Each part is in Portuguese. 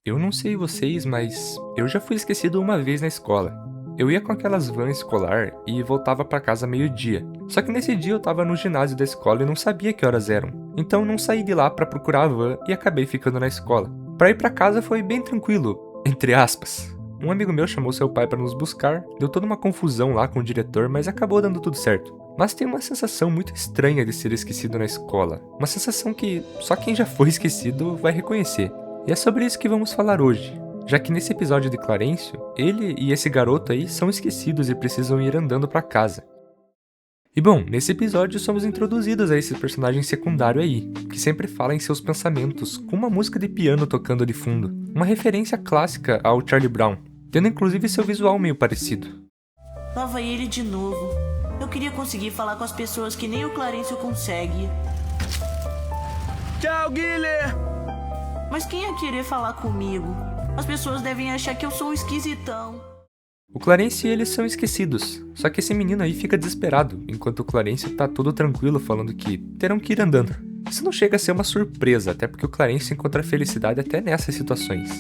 Eu não sei vocês, mas eu já fui esquecido uma vez na escola. Eu ia com aquelas vans escolar e voltava pra casa meio-dia. Só que nesse dia eu tava no ginásio da escola e não sabia que horas eram. Então não saí de lá pra procurar a van e acabei ficando na escola. Pra ir pra casa foi bem tranquilo, entre aspas. Um amigo meu chamou seu pai pra nos buscar, deu toda uma confusão lá com o diretor, mas acabou dando tudo certo. Mas tem uma sensação muito estranha de ser esquecido na escola. Uma sensação que só quem já foi esquecido vai reconhecer. E é sobre isso que vamos falar hoje. Já que nesse episódio de Clarencio, ele e esse garoto aí são esquecidos e precisam ir andando pra casa. E bom, nesse episódio somos introduzidos a esse personagem secundário aí, que sempre fala em seus pensamentos, com uma música de piano tocando de fundo. Uma referência clássica ao Charlie Brown, tendo inclusive seu visual meio parecido. Lá vai ele de novo. Eu queria conseguir falar com as pessoas que nem o Clarencio consegue. Tchau, Guilherme! Mas quem ia querer falar comigo? As pessoas devem achar que eu sou um esquisitão. O Clarencio e eles são esquecidos, só que esse menino aí fica desesperado, enquanto o Clarencio tá todo tranquilo falando que terão que ir andando. Isso não chega a ser uma surpresa, até porque o Clarencio encontra felicidade até nessas situações.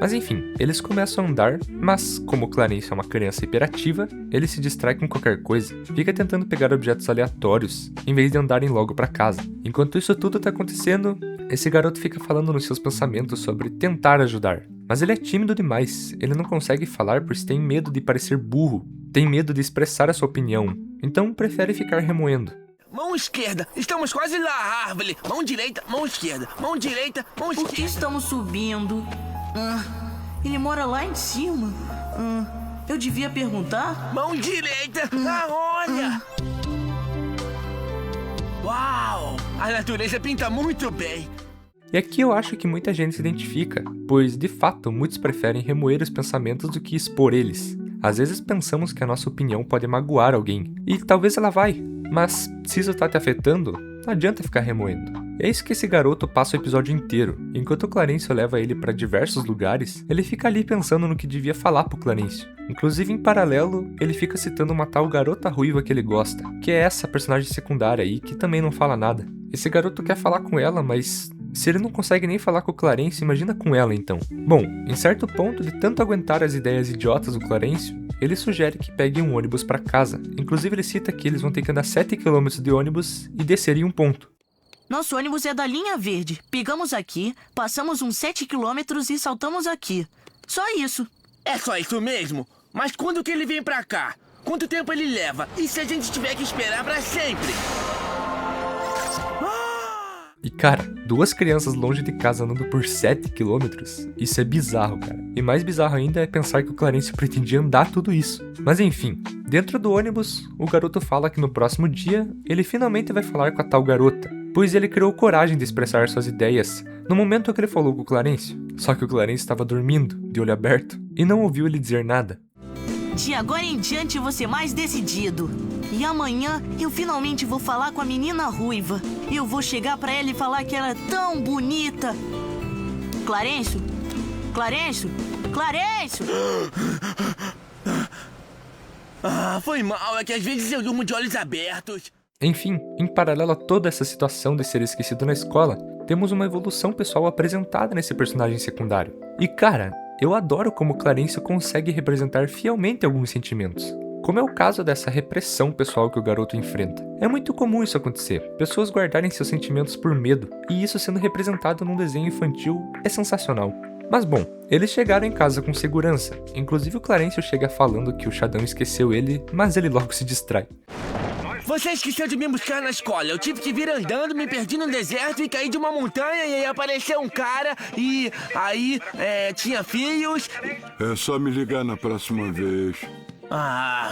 Mas enfim, eles começam a andar, mas como o Clarencio é uma criança hiperativa, ele se distrai com qualquer coisa, fica tentando pegar objetos aleatórios, em vez de andarem logo pra casa. Enquanto isso tudo tá acontecendo, esse garoto fica falando nos seus pensamentos sobre tentar ajudar. Mas ele é tímido demais, ele não consegue falar pois tem medo de parecer burro, tem medo de expressar a sua opinião, então prefere ficar remoendo. Mão esquerda, estamos quase lá, árvore. Mão direita, mão esquerda. Mão direita, mão Por que esquerda. estamos subindo? Ele mora lá em cima. Eu devia perguntar? Mão direita, olha! Uau! A natureza pinta muito bem. E aqui eu acho que muita gente se identifica, pois de fato muitos preferem remoer os pensamentos do que expor eles. Às vezes pensamos que a nossa opinião pode magoar alguém, e talvez ela vai, mas se isso tá te afetando, não adianta ficar remoendo. É isso que esse garoto passa o episódio inteiro. Enquanto o Clarencio leva ele pra diversos lugares, ele fica ali pensando no que devia falar pro Clarencio. Inclusive, em paralelo, ele fica citando uma tal garota ruiva que ele gosta, que é essa personagem secundária aí que também não fala nada. Esse garoto quer falar com ela, mas se ele não consegue nem falar com o Clarencio, imagina com ela então. Bom, em certo ponto, de tanto aguentar as ideias idiotas do Clarencio, ele sugere que pegue um ônibus pra casa. Inclusive ele cita que eles vão ter que andar 7 km de ônibus e descer em um ponto. Nosso ônibus é da linha verde. Pegamos aqui, passamos uns 7 quilômetros e saltamos aqui. Só isso. É só isso mesmo? Mas quando que ele vem pra cá? Quanto tempo ele leva? E se a gente tiver que esperar pra sempre? E cara, 2 crianças longe de casa andando por 7 km, isso é bizarro, cara. E mais bizarro ainda é pensar que o Clarencio pretendia andar tudo isso. Mas enfim, dentro do ônibus, o garoto fala que no próximo dia, ele finalmente vai falar com a tal garota, pois ele criou coragem de expressar suas ideias no momento que ele falou com o Clarencio. Só que o Clarencio estava dormindo, de olho aberto, e não ouviu ele dizer nada. De agora em diante eu vou ser mais decidido. E amanhã eu finalmente vou falar com a menina ruiva. Eu vou chegar pra ela e falar que ela é tão bonita. Clarencio? Clarencio? Clarencio? Foi mal, é que às vezes eu durmo de olhos abertos. Enfim, em paralelo a toda essa situação de ser esquecido na escola, temos uma evolução pessoal apresentada nesse personagem secundário. E cara, eu adoro como o Clarencio consegue representar fielmente alguns sentimentos, como é o caso dessa repressão pessoal que o garoto enfrenta. É muito comum isso acontecer, pessoas guardarem seus sentimentos por medo, e isso sendo representado num desenho infantil é sensacional. Mas bom, eles chegaram em casa com segurança, inclusive o Clarencio chega falando que o Xadão esqueceu ele, mas ele logo se distrai. Você esqueceu de me buscar na escola. Eu tive que vir andando, me perdi no deserto e caí de uma montanha e aí apareceu um cara e aí tinha fios. É só me ligar na próxima vez.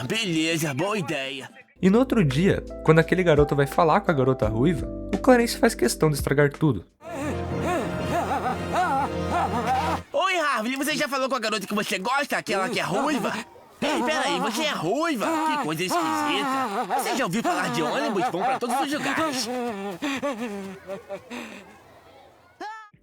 Beleza, boa ideia. E no outro dia, quando aquele garoto vai falar com a garota ruiva, o Clarencio faz questão de estragar tudo. Oi, Harvey, você já falou com a garota que você gosta, aquela que é ruiva? Ei, peraí, você é ruiva? Que coisa esquisita. Você já ouviu falar de ônibus? Vão pra todos os lugares.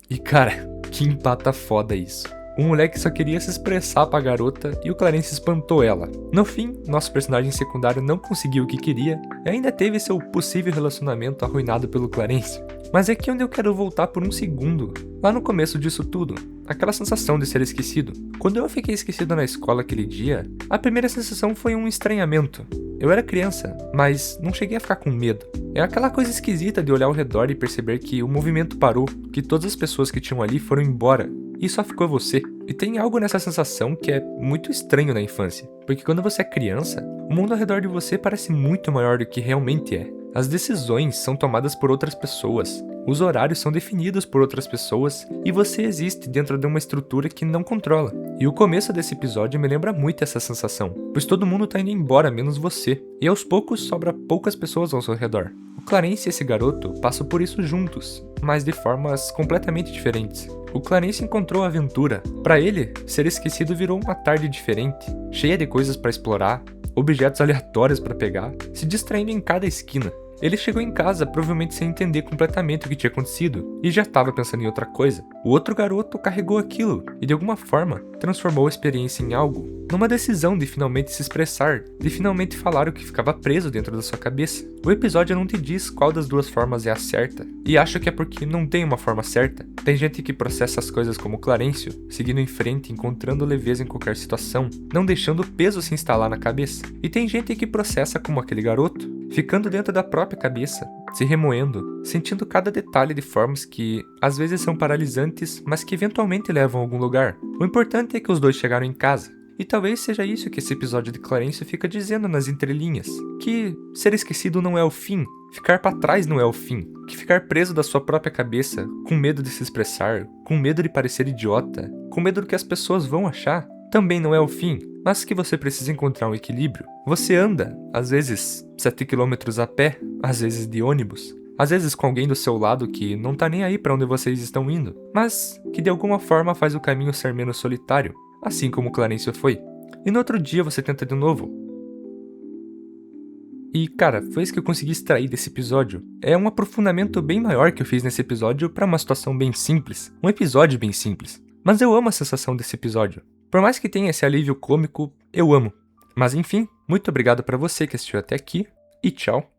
E cara, que empata foda isso. O moleque só queria se expressar pra garota e o Clarencio espantou ela. No fim, nosso personagem secundário não conseguiu o que queria e ainda teve seu possível relacionamento arruinado pelo Clarencio. Mas é aqui onde eu quero voltar por um segundo, lá no começo disso tudo, aquela sensação de ser esquecido. Quando eu fiquei esquecido na escola aquele dia, a primeira sensação foi um estranhamento. Eu era criança, mas não cheguei a ficar com medo. É aquela coisa esquisita de olhar ao redor e perceber que o movimento parou, que todas as pessoas que tinham ali foram embora, e só ficou você. E tem algo nessa sensação que é muito estranho na infância, porque quando você é criança, o mundo ao redor de você parece muito maior do que realmente é. As decisões são tomadas por outras pessoas, os horários são definidos por outras pessoas e você existe dentro de uma estrutura que não controla. E o começo desse episódio me lembra muito essa sensação, pois todo mundo tá indo embora menos você, e aos poucos sobra poucas pessoas ao seu redor. O Clarence e esse garoto passam por isso juntos, mas de formas completamente diferentes. O Clarence encontrou a aventura. Para ele, ser esquecido virou uma tarde diferente, cheia de coisas para explorar, objetos aleatórios para pegar, se distraindo em cada esquina. Ele chegou em casa provavelmente sem entender completamente o que tinha acontecido e já estava pensando em outra coisa. O outro garoto carregou aquilo e de alguma forma transformou a experiência em algo, numa decisão de finalmente se expressar, de finalmente falar o que ficava preso dentro da sua cabeça. O episódio não te diz qual das duas formas é a certa, e acho que é porque não tem uma forma certa. Tem gente que processa as coisas como Clarencio, seguindo em frente, encontrando leveza em qualquer situação, não deixando o peso se instalar na cabeça. E tem gente que processa como aquele garoto, ficando dentro da própria cabeça, se remoendo, sentindo cada detalhe de formas que às vezes são paralisantes, mas que eventualmente levam a algum lugar. O importante é que os dois chegaram em casa. E talvez seja isso que esse episódio de Clarencio fica dizendo nas entrelinhas, que ser esquecido não é o fim, ficar para trás não é o fim, que ficar preso da sua própria cabeça, com medo de se expressar, com medo de parecer idiota, com medo do que as pessoas vão achar, também não é o fim, mas que você precisa encontrar um equilíbrio. Você anda, às vezes 7 km a pé, às vezes de ônibus, às vezes com alguém do seu lado que não tá nem aí para onde vocês estão indo, mas que de alguma forma faz o caminho ser menos solitário, assim como Clarencio foi. E no outro dia você tenta de novo. E cara, foi isso que eu consegui extrair desse episódio. É um aprofundamento bem maior que eu fiz nesse episódio para uma situação bem simples, um episódio bem simples. Mas eu amo a sensação desse episódio. Por mais que tenha esse alívio cômico, eu amo. Mas enfim, muito obrigado para você que assistiu até aqui e tchau.